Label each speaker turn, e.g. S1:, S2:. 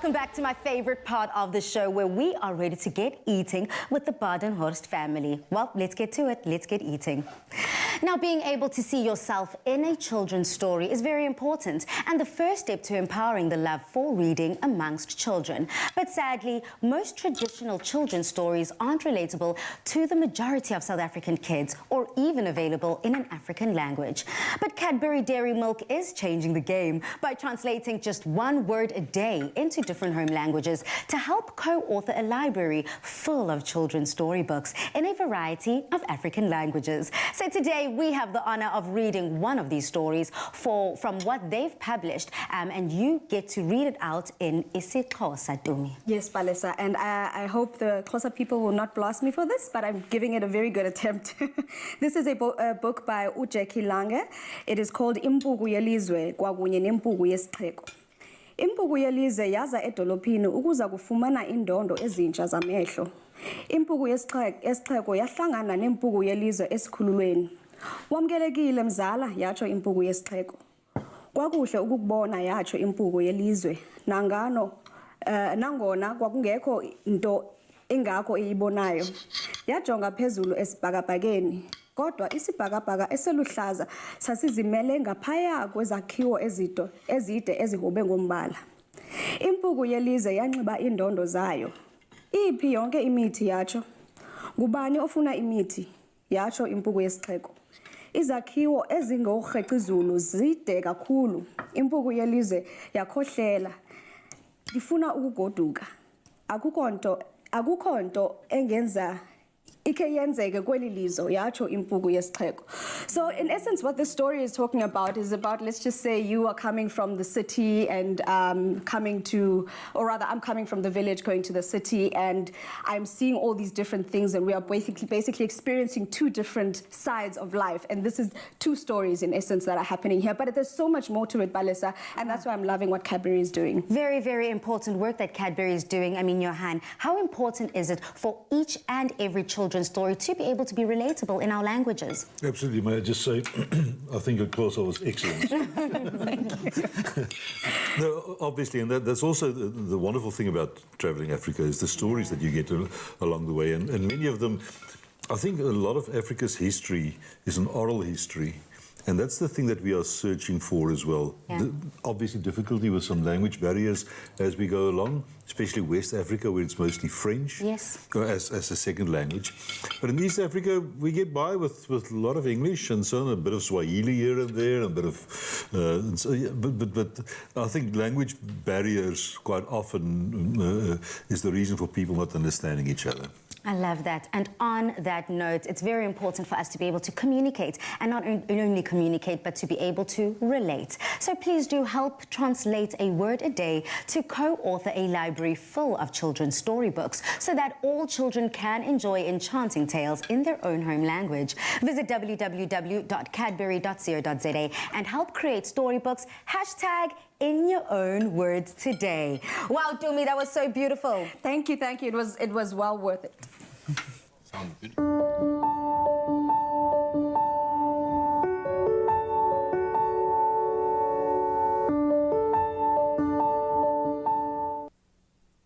S1: welcome back to my favorite part of the show where we are ready to get eating with the Badenhorst family. Well, let's get to it. Let's get eating. Now, being able to see yourself in a children's story is very important and the first step to empowering the love for reading amongst children. But sadly, most traditional children's stories aren't relatable to the majority of South African kids or even available in an African language. But Cadbury Dairy Milk is changing the game by translating just one word a day into different home languages to help co-author a library full of children's storybooks in a variety of African languages. So today we have the honor of reading one of these stories from what they've published, and you get to read it out in isiXhosa, Dumi.
S2: Yes, Palesa, and I hope the Xhosa people will not blast me for this, but I'm giving it a very good attempt. This is a book by uJackie Lange. It is called Impuku Yelizwe kwakunye nempuku yesiXheko. Impuku yelizwe yaza edolophini ukuza kufumana indondo ezintsha zamehlo. Impuku yesiXheko yahlangana nempuku yelizwe esikhululweni. Wamkelekile mzala, yatsho impuku yesiXheko. Kwakuhle ukukubona, yatsho impuku yelizwe. Nangona kwakungekho into engakho eyibonayo. Yajonga phezulu esibhakabhakeni. Kodwa isibhakabhaka eseluhlaza sasizimele ngaphaya kwezakhiwo ezide ezihobe ngombala. Impuku yelizwe yanxiba indondo zayo. Iphi yonke imithi, yatsho. Ngubani ofuna imithi, yatsho impuku yesiXheko. Izakhiwo ezingorheqizulu zide kakhulu. Impuku yelizwe yakhohlela. Ndifuna ukugoduka. Akukho nto engenza ikeyenzeke kweli lizwe, yatsho impuku yesiXheko. So in essence, what this story is talking about is about, let's just say you are coming from the city and I'm coming from the village going to the city, and I'm seeing all these different things, and we are basically experiencing two different sides of life, and this is two stories in essence that are happening here. But there's so much more to it, Balisa, and that's why I'm loving what Cadbury is doing.
S1: Very, very important work that Cadbury is doing. I mean, Johan, how important is it for each and every children's story to be able to be relatable in our languages?
S3: Absolutely. May I just say, I think of course I was excellent.
S1: Thank you.
S3: No, obviously, and that's also the wonderful thing about traveling Africa is the stories that you get along the way, and many of them, I think a lot of Africa's history is an oral history. And that's the thing that we are searching for as well.
S1: Yeah.
S3: Obviously difficulty with some language barriers as we go along, especially West Africa where it's mostly French.
S1: Yes.
S3: As a second language. But in East Africa we get by with a lot of English and so on, a bit of Swahili here and there, a bit of... but I think language barriers quite often is the reason for people not understanding each other.
S1: I love that. And on that note, it's very important for us to be able to communicate, and not only communicate, but to be able to relate. So please do help translate a word a day to co-author a library full of children's storybooks so that all children can enjoy enchanting tales in their own home language. Visit www.cadbury.co.za and help create storybooks. # in your own words today. Wow, Dumi, that was so beautiful.
S2: Thank you. It was well worth it.
S4: Sounds good.